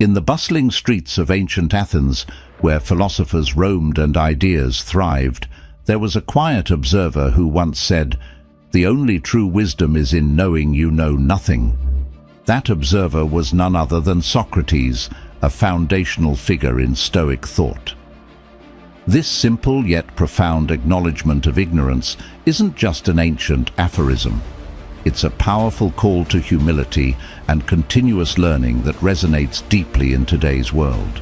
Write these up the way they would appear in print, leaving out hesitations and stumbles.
In the bustling streets of ancient Athens, where philosophers roamed and ideas thrived, there was a quiet observer who once said, "The only true wisdom is in knowing you know nothing." That observer was none other than Socrates, a foundational figure in Stoic thought. This simple yet profound acknowledgement of ignorance isn't just an ancient aphorism. It's a powerful call to humility and continuous learning that resonates deeply in today's world.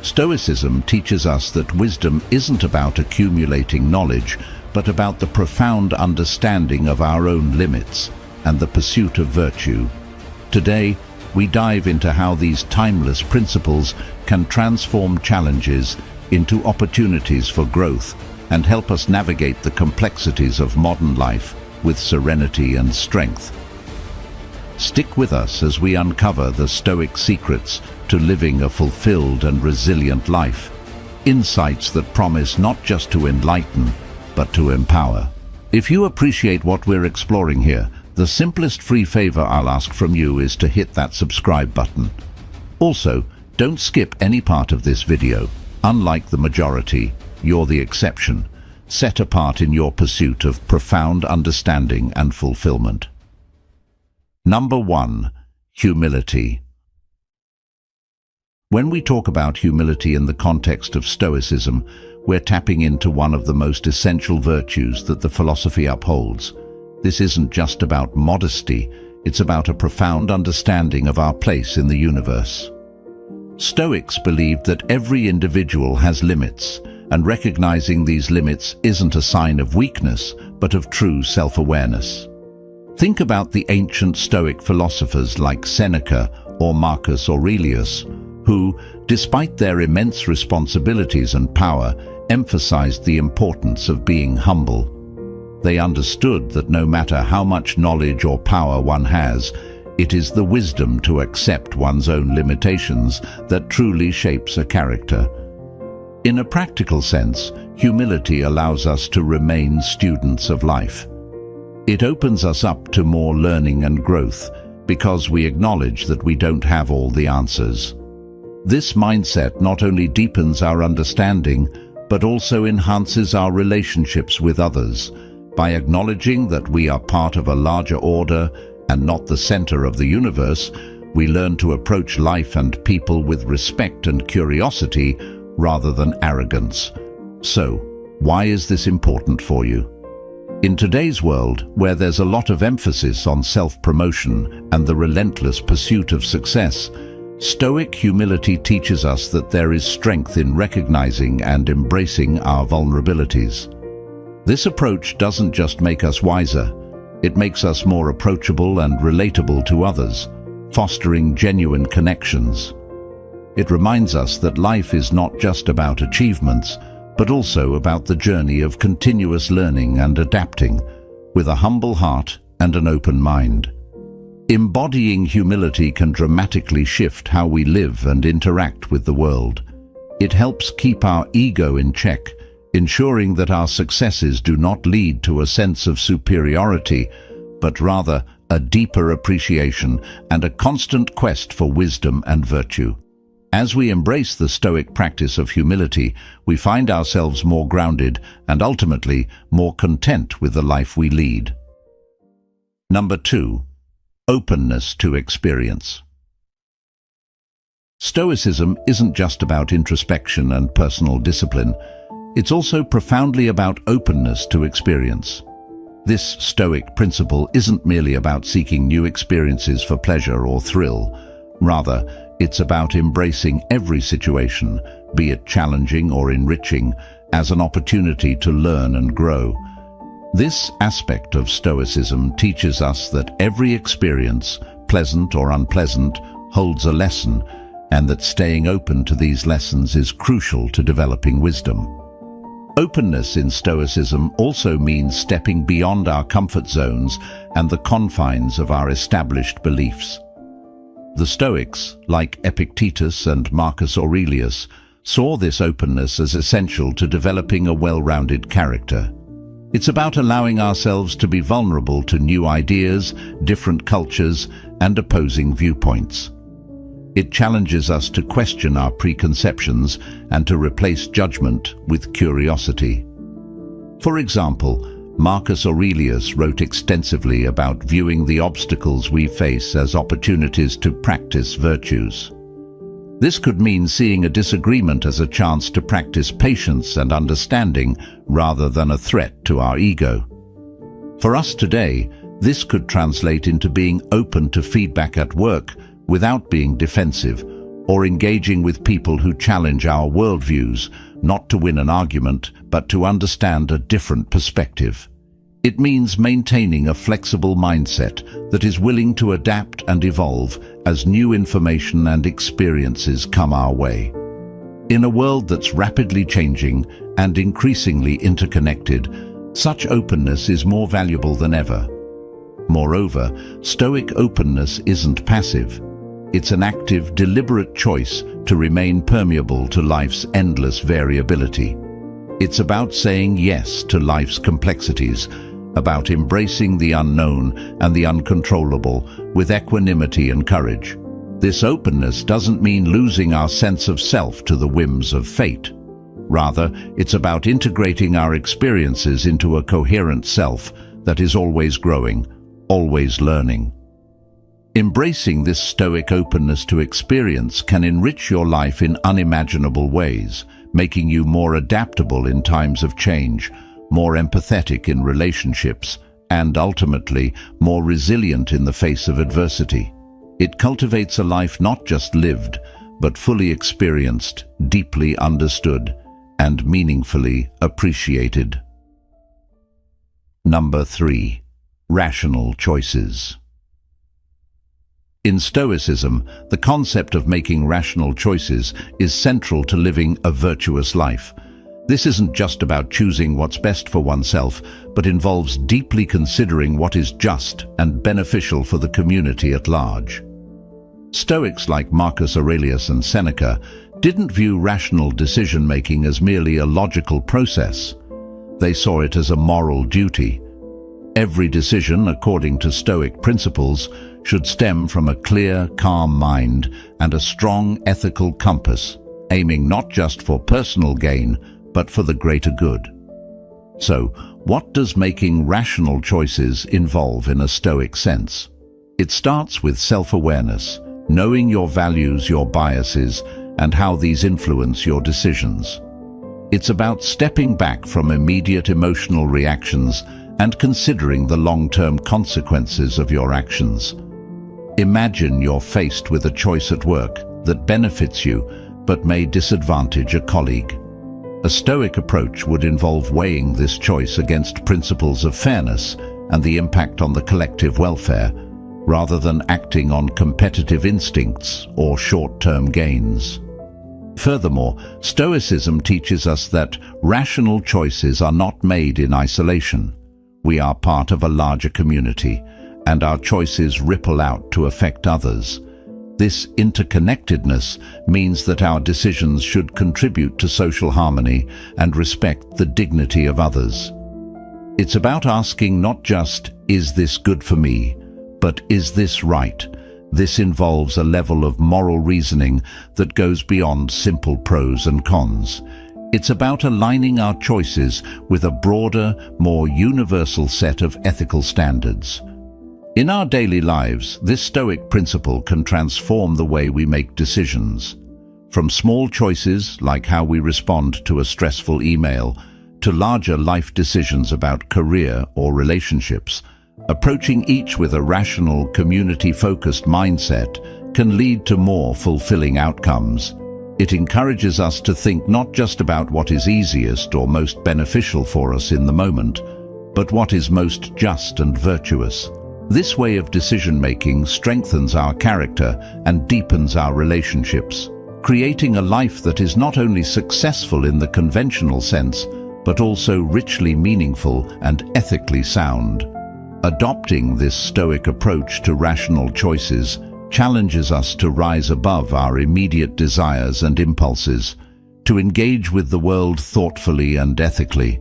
Stoicism teaches us that wisdom isn't about accumulating knowledge, but about the profound understanding of our own limits and the pursuit of virtue. Today, we dive into how these timeless principles can transform challenges into opportunities for growth and help us navigate the complexities of modern life with serenity and strength. Stick with us as we uncover the Stoic secrets to living a fulfilled and resilient life, insights that promise not just to enlighten, but to empower. If you appreciate what we're exploring here, the simplest free favor I'll ask from you is to hit that subscribe button. Also, don't skip any part of this video. Unlike the majority, you're the exception, set apart in your pursuit of profound understanding and fulfillment. Number 1. Humility. When we talk about humility in the context of Stoicism, we're tapping into one of the most essential virtues that the philosophy upholds. This isn't just about modesty, it's about a profound understanding of our place in the universe. Stoics believed that every individual has limits, and recognizing these limits isn't a sign of weakness, but of true self-awareness. Think about the ancient Stoic philosophers like Seneca or Marcus Aurelius, who, despite their immense responsibilities and power, emphasized the importance of being humble. They understood that no matter how much knowledge or power one has, it is the wisdom to accept one's own limitations that truly shapes a character. In a practical sense, humility allows us to remain students of life. It opens us up to more learning and growth because we acknowledge that we don't have all the answers. This mindset not only deepens our understanding, but also enhances our relationships with others. By acknowledging that we are part of a larger order and not the center of the universe, we learn to approach life and people with respect and curiosity rather than arrogance. So, why is this important for you? In today's world, where there's a lot of emphasis on self-promotion and the relentless pursuit of success, Stoic humility teaches us that there is strength in recognizing and embracing our vulnerabilities. This approach doesn't just make us wiser, it makes us more approachable and relatable to others, fostering genuine connections. It reminds us that life is not just about achievements, but also about the journey of continuous learning and adapting, with a humble heart and an open mind. Embodying humility can dramatically shift how we live and interact with the world. It helps keep our ego in check, ensuring that our successes do not lead to a sense of superiority, but rather a deeper appreciation and a constant quest for wisdom and virtue. As we embrace the Stoic practice of humility, we find ourselves more grounded and ultimately more content with the life we lead. Number 2. Openness to experience. Stoicism isn't just about introspection and personal discipline. It's also profoundly about openness to experience. This Stoic principle isn't merely about seeking new experiences for pleasure or thrill. Rather, it's about embracing every situation, be it challenging or enriching, as an opportunity to learn and grow. This aspect of Stoicism teaches us that every experience, pleasant or unpleasant, holds a lesson, and that staying open to these lessons is crucial to developing wisdom. Openness in Stoicism also means stepping beyond our comfort zones and the confines of our established beliefs. The Stoics, like Epictetus and Marcus Aurelius, saw this openness as essential to developing a well-rounded character. It's about allowing ourselves to be vulnerable to new ideas, different cultures, and opposing viewpoints. It challenges us to question our preconceptions and to replace judgment with curiosity. For example, Marcus Aurelius wrote extensively about viewing the obstacles we face as opportunities to practice virtues. This could mean seeing a disagreement as a chance to practice patience and understanding rather than a threat to our ego. For us today, this could translate into being open to feedback at work without being defensive, or engaging with people who challenge our worldviews, not to win an argument, but to understand a different perspective. It means maintaining a flexible mindset that is willing to adapt and evolve as new information and experiences come our way. In a world that's rapidly changing and increasingly interconnected, such openness is more valuable than ever. Moreover, Stoic openness isn't passive. It's an active, deliberate choice to remain permeable to life's endless variability. It's about saying yes to life's complexities, about embracing the unknown and the uncontrollable with equanimity and courage. This openness doesn't mean losing our sense of self to the whims of fate. Rather, it's about integrating our experiences into a coherent self that is always growing, always learning. Embracing this Stoic openness to experience can enrich your life in unimaginable ways, making you more adaptable in times of change, more empathetic in relationships, and ultimately more resilient in the face of adversity. It cultivates a life not just lived, but fully experienced, deeply understood, and meaningfully appreciated. Number 3. Rational choices. In Stoicism, the concept of making rational choices is central to living a virtuous life. This isn't just about choosing what's best for oneself, but involves deeply considering what is just and beneficial for the community at large. Stoics like Marcus Aurelius and Seneca didn't view rational decision-making as merely a logical process. They saw it as a moral duty. Every decision, according to Stoic principles, should stem from a clear, calm mind and a strong ethical compass, aiming not just for personal gain, but for the greater good. So, what does making rational choices involve in a Stoic sense? It starts with self-awareness, knowing your values, your biases, and how these influence your decisions. It's about stepping back from immediate emotional reactions and considering the long-term consequences of your actions. Imagine you're faced with a choice at work that benefits you but may disadvantage a colleague. A Stoic approach would involve weighing this choice against principles of fairness and the impact on the collective welfare, rather than acting on competitive instincts or short-term gains. Furthermore, Stoicism teaches us that rational choices are not made in isolation. We are part of a larger community, and our choices ripple out to affect others. This interconnectedness means that our decisions should contribute to social harmony and respect the dignity of others. It's about asking not just, is this good for me, but is this right? This involves a level of moral reasoning that goes beyond simple pros and cons. It's about aligning our choices with a broader, more universal set of ethical standards. In our daily lives, this Stoic principle can transform the way we make decisions. From small choices like how we respond to a stressful email, to larger life decisions about career or relationships, approaching each with a rational, community-focused mindset can lead to more fulfilling outcomes. It encourages us to think not just about what is easiest or most beneficial for us in the moment, but what is most just and virtuous. This way of decision-making strengthens our character and deepens our relationships, creating a life that is not only successful in the conventional sense, but also richly meaningful and ethically sound. Adopting this Stoic approach to rational choices challenges us to rise above our immediate desires and impulses, to engage with the world thoughtfully and ethically.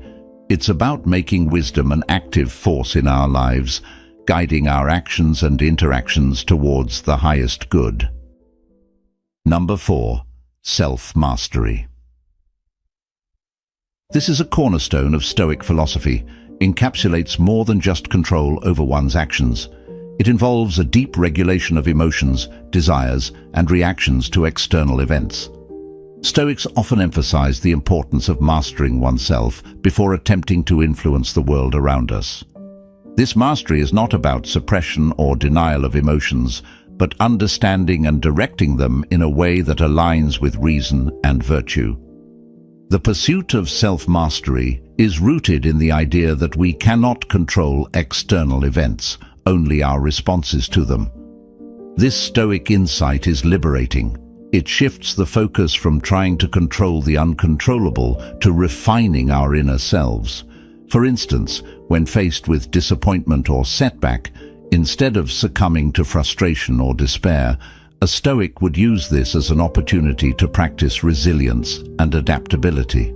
It's about making wisdom an active force in our lives, guiding our actions and interactions towards the highest good. Number 4. Self-mastery. This is a cornerstone of Stoic philosophy, encapsulates more than just control over one's actions. It involves a deep regulation of emotions, desires, and reactions to external events. Stoics often emphasize the importance of mastering oneself before attempting to influence the world around us. This mastery is not about suppression or denial of emotions, but understanding and directing them in a way that aligns with reason and virtue. The pursuit of self-mastery is rooted in the idea that we cannot control external events, only our responses to them. This Stoic insight is liberating. It shifts the focus from trying to control the uncontrollable to refining our inner selves. For instance, when faced with disappointment or setback, instead of succumbing to frustration or despair, a Stoic would use this as an opportunity to practice resilience and adaptability.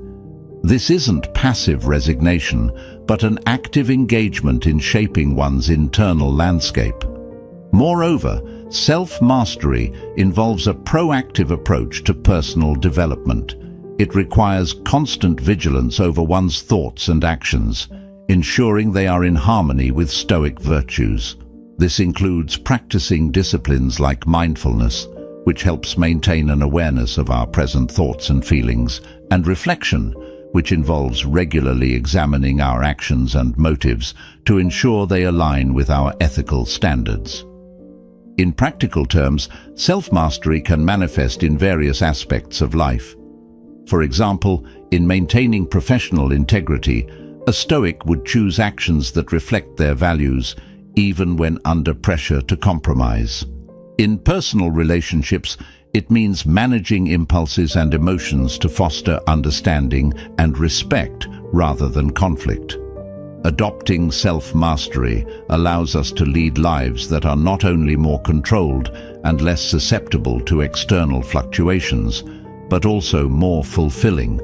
This isn't passive resignation, but an active engagement in shaping one's internal landscape. Moreover, self-mastery involves a proactive approach to personal development. It requires constant vigilance over one's thoughts and actions, ensuring they are in harmony with Stoic virtues. This includes practicing disciplines like mindfulness, which helps maintain an awareness of our present thoughts and feelings, and reflection, which involves regularly examining our actions and motives to ensure they align with our ethical standards. In practical terms, self-mastery can manifest in various aspects of life. For example, in maintaining professional integrity, a Stoic would choose actions that reflect their values, even when under pressure to compromise. In personal relationships, it means managing impulses and emotions to foster understanding and respect rather than conflict. Adopting self-mastery allows us to lead lives that are not only more controlled and less susceptible to external fluctuations, but also more fulfilling.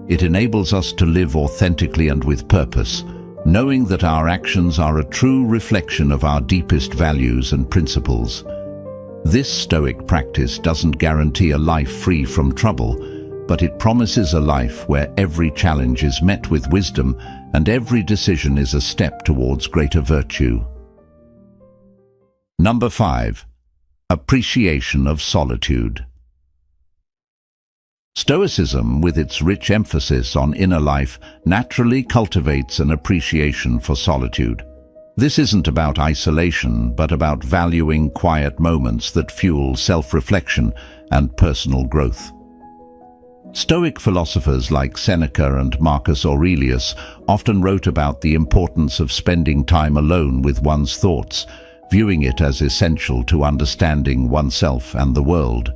It enables us to live authentically and with purpose, knowing that our actions are a true reflection of our deepest values and principles. This Stoic practice doesn't guarantee a life free from trouble, but it promises a life where every challenge is met with wisdom and every decision is a step towards greater virtue. Number 5. Appreciation of solitude. Stoicism, with its rich emphasis on inner life, naturally cultivates an appreciation for solitude. This isn't about isolation, but about valuing quiet moments that fuel self-reflection and personal growth. Stoic philosophers like Seneca and Marcus Aurelius often wrote about the importance of spending time alone with one's thoughts, viewing it as essential to understanding oneself and the world.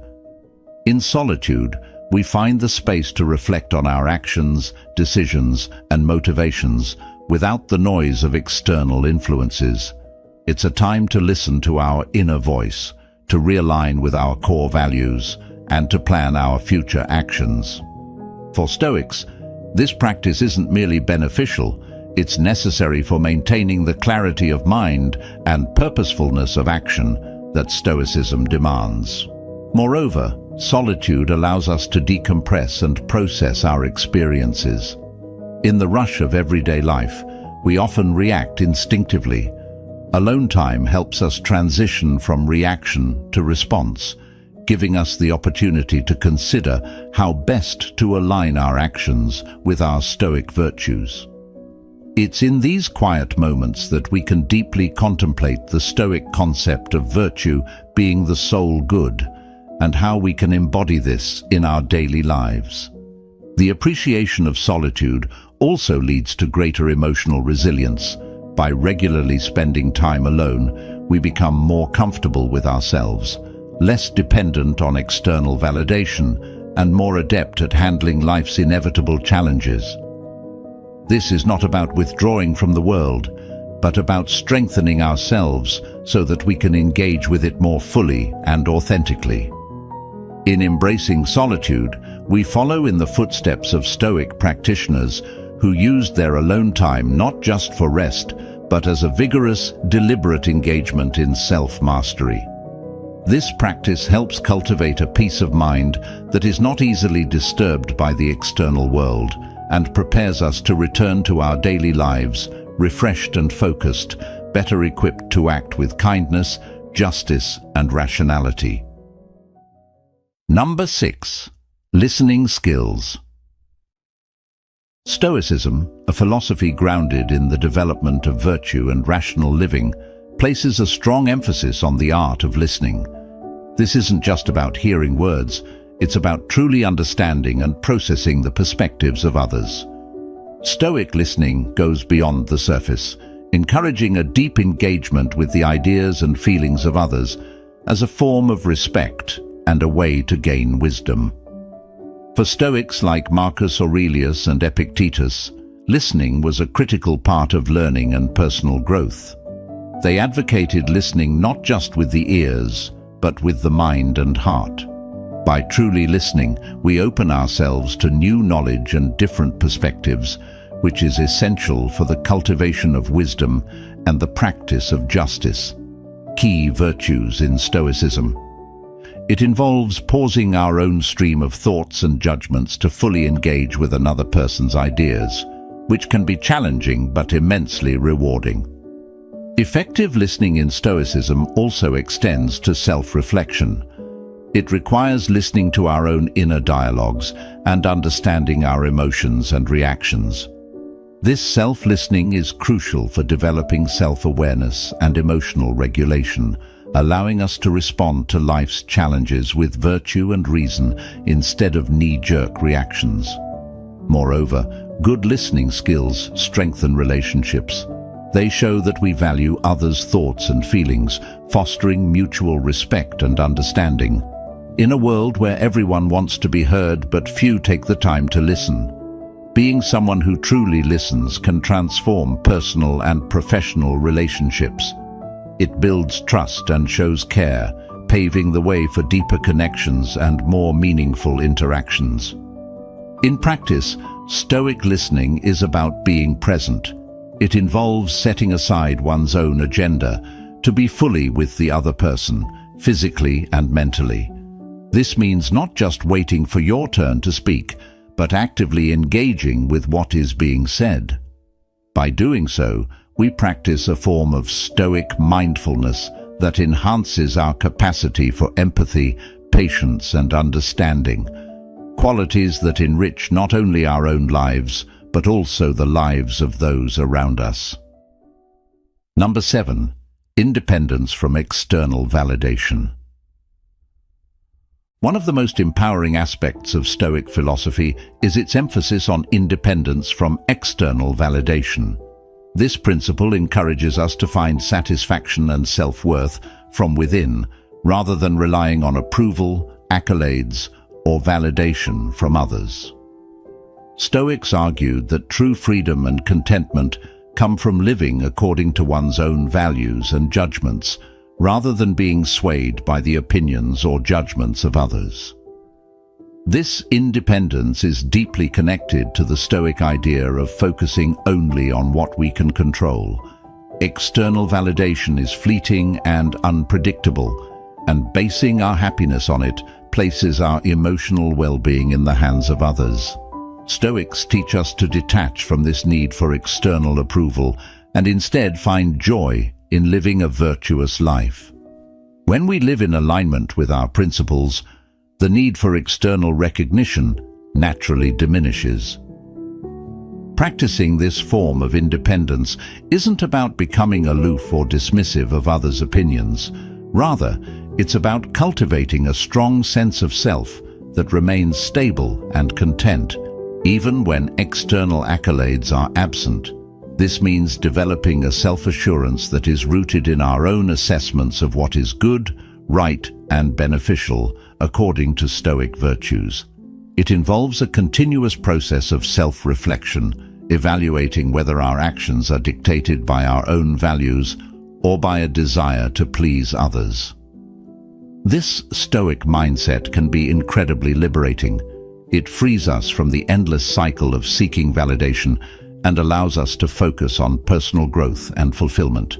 In solitude, we find the space to reflect on our actions, decisions, and motivations without the noise of external influences. It's a time to listen to our inner voice, to realign with our core values, and to plan our future actions. For Stoics, this practice isn't merely beneficial, it's necessary for maintaining the clarity of mind and purposefulness of action that Stoicism demands. Moreover, solitude allows us to decompress and process our experiences. In the rush of everyday life, we often react instinctively. Alone time helps us transition from reaction to response, giving us the opportunity to consider how best to align our actions with our Stoic virtues. It's in these quiet moments that we can deeply contemplate the Stoic concept of virtue being the sole good, and how we can embody this in our daily lives. The appreciation of solitude also leads to greater emotional resilience. By regularly spending time alone, we become more comfortable with ourselves, less dependent on external validation, and more adept at handling life's inevitable challenges. This is not about withdrawing from the world, but about strengthening ourselves so that we can engage with it more fully and authentically. In embracing solitude, we follow in the footsteps of Stoic practitioners who used their alone time not just for rest, but as a vigorous, deliberate engagement in self-mastery. This practice helps cultivate a peace of mind that is not easily disturbed by the external world and prepares us to return to our daily lives refreshed and focused, better equipped to act with kindness, justice, and rationality. Number 6. Listening skills. Stoicism, a philosophy grounded in the development of virtue and rational living, places a strong emphasis on the art of listening. This isn't just about hearing words, it's about truly understanding and processing the perspectives of others. Stoic listening goes beyond the surface, encouraging a deep engagement with the ideas and feelings of others as a form of respect and a way to gain wisdom. For Stoics like Marcus Aurelius and Epictetus, listening was a critical part of learning and personal growth. They advocated listening not just with the ears, but with the mind and heart. By truly listening, we open ourselves to new knowledge and different perspectives, which is essential for the cultivation of wisdom and the practice of justice, key virtues in Stoicism. It involves pausing our own stream of thoughts and judgments to fully engage with another person's ideas, which can be challenging but immensely rewarding. Effective listening in Stoicism also extends to self-reflection. It requires listening to our own inner dialogues and understanding our emotions and reactions. This self-listening is crucial for developing self-awareness and emotional regulation, allowing us to respond to life's challenges with virtue and reason instead of knee-jerk reactions. Moreover, good listening skills strengthen relationships. They show that we value others' thoughts and feelings, fostering mutual respect and understanding. In a world where everyone wants to be heard but few take the time to listen, being someone who truly listens can transform personal and professional relationships. It builds trust and shows care, paving the way for deeper connections and more meaningful interactions. In practice, Stoic listening is about being present. It involves setting aside one's own agenda to be fully with the other person, physically and mentally. This means not just waiting for your turn to speak, but actively engaging with what is being said. By doing so, we practice a form of Stoic mindfulness that enhances our capacity for empathy, patience, and understanding, qualities that enrich not only our own lives, but also the lives of those around us. Number 7. Independence from external validation. One of the most empowering aspects of Stoic philosophy is its emphasis on independence from external validation. This principle encourages us to find satisfaction and self-worth from within, rather than relying on approval, accolades, or validation from others. Stoics argued that true freedom and contentment come from living according to one's own values and judgments, rather than being swayed by the opinions or judgments of others. This independence is deeply connected to the Stoic idea of focusing only on what we can control. External validation is fleeting and unpredictable, and basing our happiness on it places our emotional well-being in the hands of others. Stoics teach us to detach from this need for external approval and instead find joy in living a virtuous life. When we live in alignment with our principles, the need for external recognition naturally diminishes. Practicing this form of independence isn't about becoming aloof or dismissive of others' opinions. Rather, it's about cultivating a strong sense of self that remains stable and content, even when external accolades are absent. This means developing a self-assurance that is rooted in our own assessments of what is good, right, and beneficial according to Stoic virtues. It involves a continuous process of self-reflection, evaluating whether our actions are dictated by our own values or by a desire to please others. This Stoic mindset can be incredibly liberating. It frees us from the endless cycle of seeking validation and allows us to focus on personal growth and fulfillment.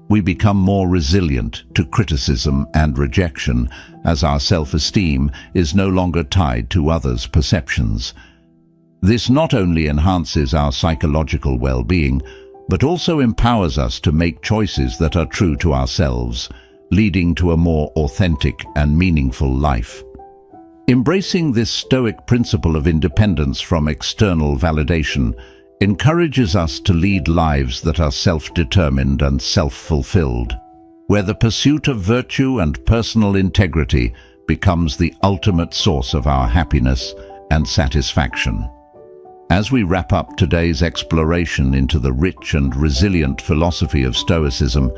We become more resilient to criticism and rejection, as our self-esteem is no longer tied to others' perceptions. This not only enhances our psychological well-being, but also empowers us to make choices that are true to ourselves, leading to a more authentic and meaningful life. Embracing this Stoic principle of independence from external validation encourages us to lead lives that are self-determined and self-fulfilled, where the pursuit of virtue and personal integrity becomes the ultimate source of our happiness and satisfaction. As we wrap up today's exploration into the rich and resilient philosophy of Stoicism,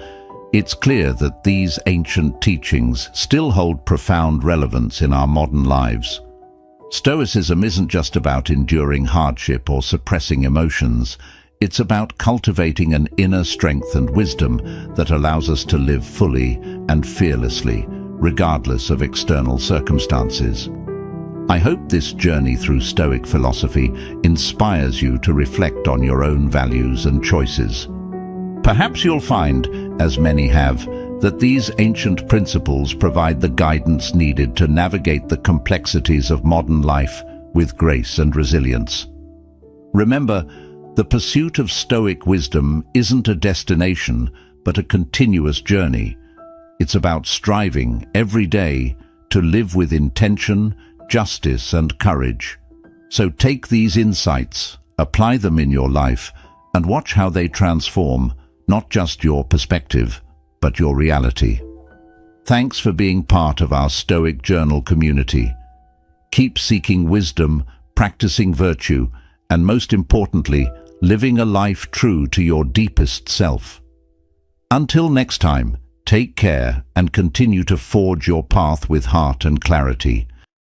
it's clear that these ancient teachings still hold profound relevance in our modern lives. Stoicism isn't just about enduring hardship or suppressing emotions. It's about cultivating an inner strength and wisdom that allows us to live fully and fearlessly, regardless of external circumstances. I hope this journey through Stoic philosophy inspires you to reflect on your own values and choices. Perhaps you'll find, as many have, that these ancient principles provide the guidance needed to navigate the complexities of modern life with grace and resilience. Remember, the pursuit of Stoic wisdom isn't a destination, but a continuous journey. It's about striving every day to live with intention, justice, and courage. So take these insights, apply them in your life, and watch how they transform not just your perspective, but your reality. Thanks for being part of our Stoic Journal community. Keep seeking wisdom, practicing virtue, and most importantly, living a life true to your deepest self. Until next time, take care and continue to forge your path with heart and clarity.